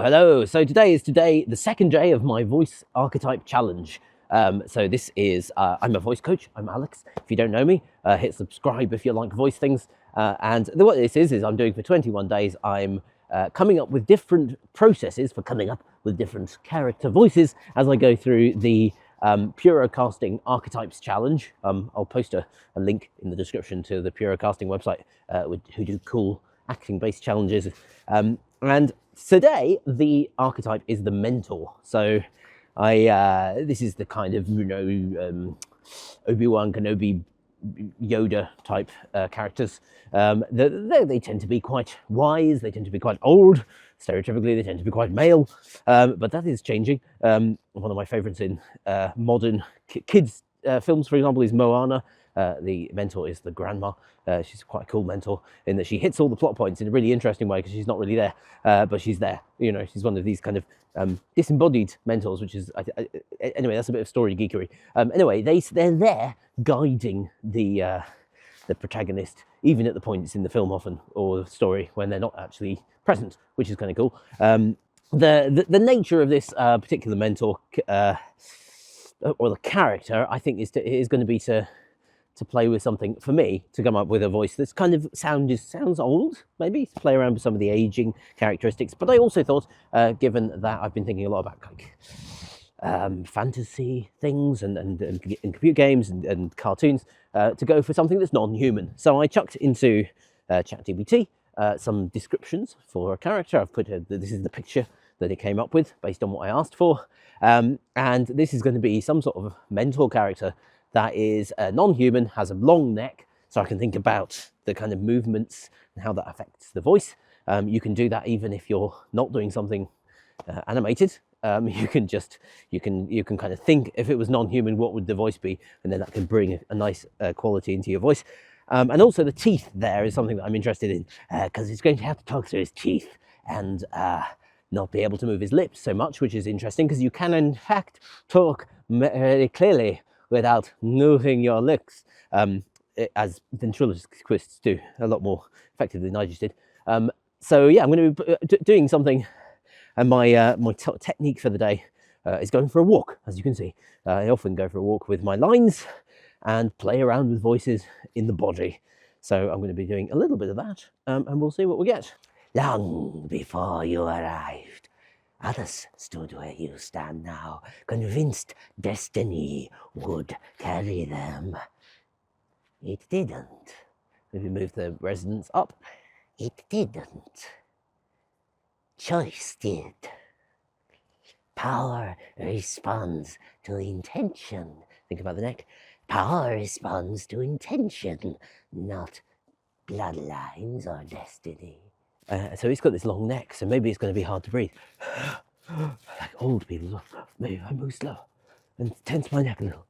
Hello. So today is the second day of my voice archetype challenge. So this is, I'm a voice coach. I'm Alex. If you don't know me, hit subscribe if you like voice things. And what this is I'm doing for 21 days. I'm coming up with different processes for coming up with different character voices as I go through the Purocasting Archetypes Challenge. I'll post a link in the description to the Purocasting website who do cool acting-based challenges. And today the archetype is the mentor. So this is the kind of, Obi Wan Kenobi, Yoda type characters. They tend to be quite wise, they tend to be quite old, stereotypically they tend to be quite male, but that is changing. One of my favorites in modern kids films, for example, is Moana. The mentor is the grandma. She's quite a cool mentor in that she hits all the plot points in a really interesting way because she's not really there, but she's there. She's one of these kind of disembodied mentors, which is anyway. That's a bit of story geekery. Anyway, they're there guiding the protagonist, even at the points in the film often or the story when they're not actually present, which is kind of cool. The nature of this particular mentor or the character, I think, is going to be to play with something, for me, to come up with a voice that's kind of sounds old, maybe, to play around with some of the aging characteristics. But I also thought, given that I've been thinking a lot about fantasy things and computer games and cartoons, to go for something that's non-human. So I chucked into ChatGPT some descriptions for a character. I've put this is the picture that it came up with based on what I asked for. And this is going to be some sort of mentor character that is non-human, has a long neck, so I can think about the kind of movements and how that affects the voice. You can do that even if you're not doing something animated. You can kind of think, if it was non-human, what would the voice be, and then that can bring a nice quality into your voice. And also the teeth there is something that I'm interested in, because he's going to have to talk through his teeth and not be able to move his lips so much, which is interesting because you can in fact talk very clearly without moving your lips, as ventriloquists do a lot more effectively than I just did. So yeah, I'm going to be doing something, and my technique for the day is going for a walk. As you can see, I often go for a walk with my lines and play around with voices in the body. So I'm going to be doing a little bit of that, and we'll see what we get. Long before you arrived, others stood where you stand now, convinced destiny would carry them. It didn't. Maybe move the resonance up. It didn't. Choice did. Power responds to intention. Think about the neck. Power responds to intention, not bloodlines or destiny. So he's got this long neck, so maybe it's going to be hard to breathe. Like old people. Maybe I move slow and tense my neck a little.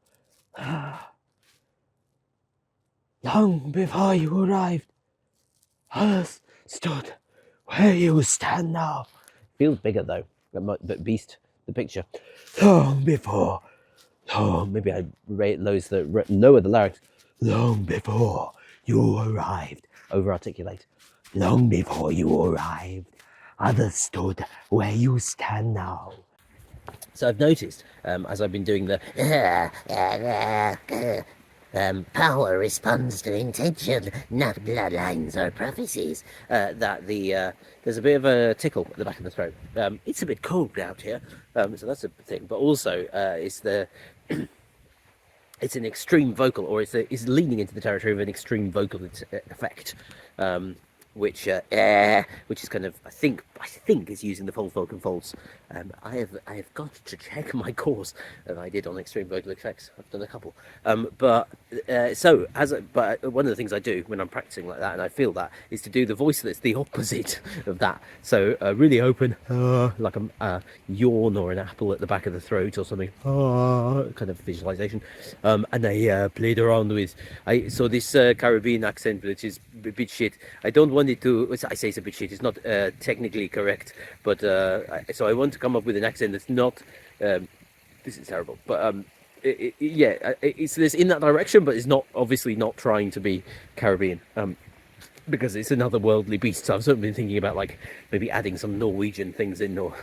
Long before you arrived, others stood where you stand now. Feels bigger though, but beast the picture. Long before. Maybe I lower the larynx. Long before you arrived. Over articulate. Long before you arrived, others stood where you stand now. So I've noticed, as I've been doing the power responds to intention, not bloodlines or prophecies, that there's a bit of a tickle at the back of the throat. It's a bit cold out here, so that's a thing. But also, it's an extreme vocal, or it's leaning into the territory of an extreme vocal effect. Which is kind of, I think is using the false vocal folds. I have got to check my course that I did on extreme vocal effects. I've done a couple, but one of the things I do when I'm practicing like that, and I feel that, is to do the voice that's the opposite of that. So really open, like a yawn or an apple at the back of the throat or something, kind of visualization. And I played around with. I saw this Caribbean accent, which is a bit shit. I don't want it to. I say it's a bit shit. It's not technically correct, but so I want to come up with an accent that's not. This is terrible, but it's in that direction, but it's not obviously not trying to be Caribbean. because it's another worldly beast. So I've sort of been thinking about like maybe adding some Norwegian things in, or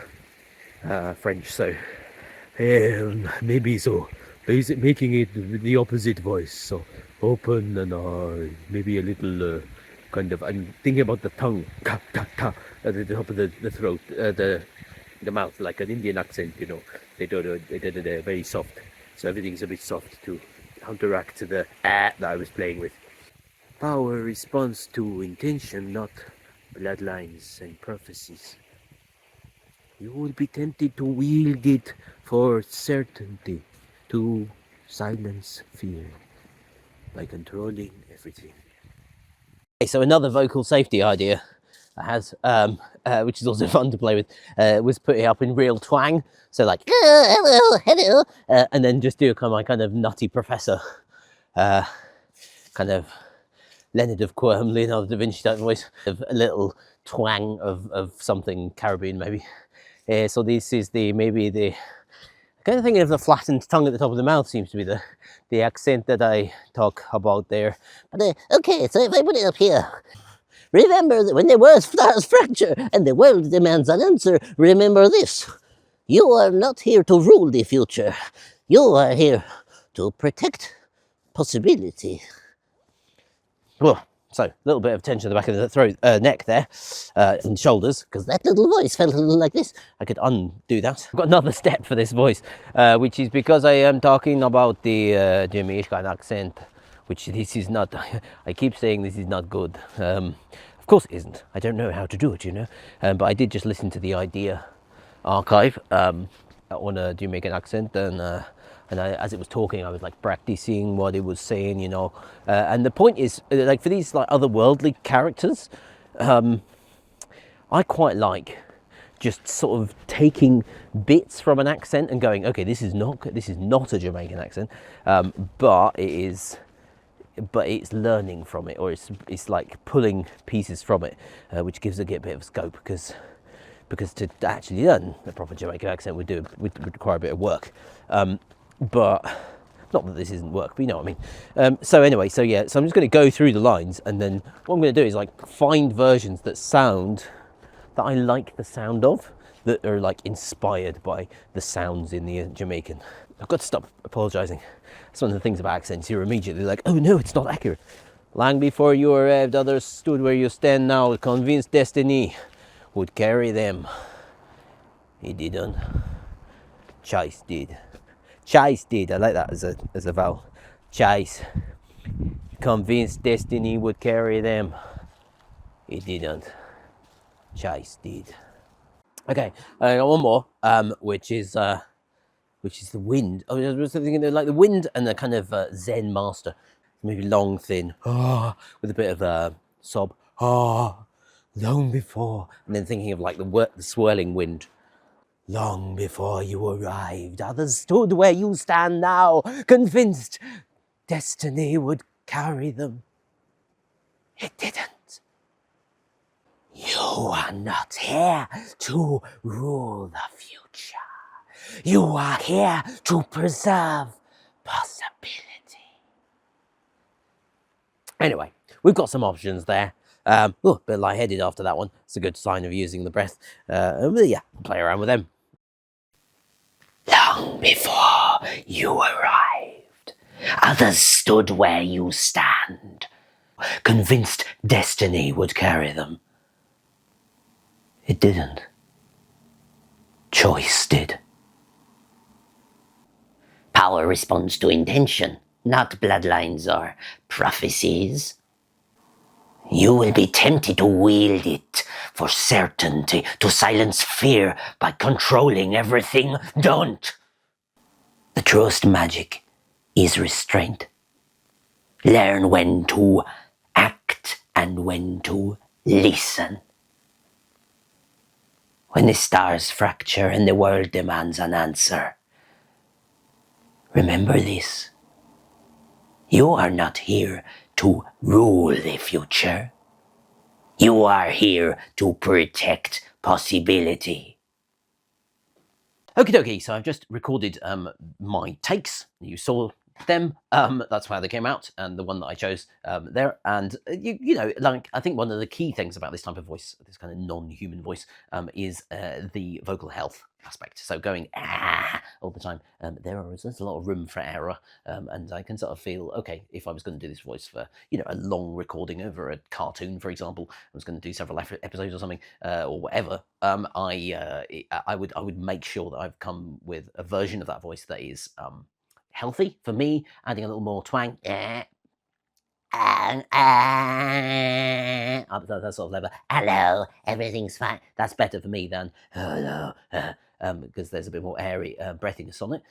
French. So maybe so making it the opposite voice. So open and maybe a little kind of. I'm thinking about the tongue at the top of the throat, the mouth, like an Indian accent. You know, they did it very soft. So everything's a bit soft to counteract the that I was playing with. Power responds to intention, not bloodlines and prophecies. You will be tempted to wield it for certainty, to silence fear by controlling everything. Okay, so another vocal safety idea I has, which is also fun to play with, was putting up in real twang. So like, hello, hello, and then just do a kind of nutty professor, kind of Leonard of Quirm, Leonardo da Vinci type voice, a little twang of something Caribbean maybe. So this is maybe the kind of thinking of the flattened tongue at the top of the mouth seems to be the accent that I talk about there. But okay, so if I put it up here. Remember that when the world stars fracture and the world demands an answer, remember this. You are not here to rule the future. You are here to protect possibility. Well, so a little bit of tension at the back of the throat, neck there, and shoulders, because that little voice felt a little like this. I could undo that. I've got another step for this voice, which is because I am talking about the Jamaican accent, which this is not. I keep saying this is not good. Of course it isn't. I don't know how to do it, you know. But I did just listen to the idea archive on a Jamaican accent, and as it was talking, I was like practicing what it was saying, you know. And the point is, like for these like otherworldly characters, I quite like just sort of taking bits from an accent and going, okay, this is not a Jamaican accent, but it's learning from it, or it's like pulling pieces from it, which gives it a bit of scope, because to actually learn a proper Jamaican accent would require a bit of work. But not that this isn't work, but you know what I mean. So anyway, so I'm just going to go through the lines, and then what I'm going to do is like find versions that I like the sound of, that are like inspired by the sounds in the Jamaican. I've got to stop apologising. That's one of the things about accents. You're immediately like, oh no, it's not accurate. Long before you arrived, others stood where you stand now, convinced destiny would carry them. He didn't. Chase did. Chase did. I like that as a vowel. Chase. Convinced destiny would carry them. He didn't. Chase did. Okay, I got one more, which is the wind. I was thinking like the wind and the kind of Zen master, maybe long, thin, with a bit of a sob, long before, and then thinking of like the swirling wind. Long before you arrived, others stood where you stand now, convinced destiny would carry them. It didn't. You are not here to rule the future. You are here to preserve possibility. Anyway, we've got some options there. A bit lightheaded after that one. It's a good sign of using the breath. Yeah, play around with them. Long before you arrived, others stood where you stand, convinced destiny would carry them. It didn't. Choice did. Power responds to intention, not bloodlines or prophecies. You will be tempted to wield it for certainty, to silence fear by controlling everything. Don't! The truest magic is restraint. Learn when to act and when to listen. When the stars fracture and the world demands an answer, remember this. You are not here to rule the future. You are here to protect possibility. Okie dokie, so I've just recorded my takes. You saw them. That's how they came out, and the one that I chose there. And you know, like I think one of the key things about this type of voice, this kind of non-human voice, is the vocal health aspect. So going all the time, there's a lot of room for error, and I can sort of feel, okay, if I was going to do this voice for, you know, a long recording over a cartoon, for example, I was going to do several episodes or something, or whatever, I would make sure that I've come with a version of that voice that is healthy for me, adding a little more twang. That sort of level. Hello, everything's fine. That's better for me than hello, because there's a bit more airy breathiness on it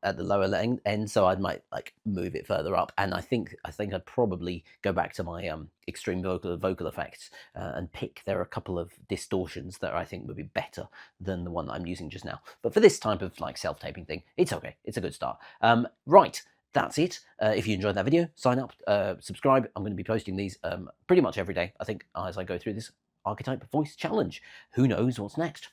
at the lower end. So I might like move it further up, and I think I'd probably go back to my extreme vocal effects and pick. There are a couple of distortions that I think would be better than the one that I'm using just now. But for this type of like self-taping thing, it's okay. It's a good start. Right. That's it. If you enjoyed that video, sign up, subscribe. I'm going to be posting these pretty much every day, I think, as I go through this archetype voice challenge. Who knows what's next?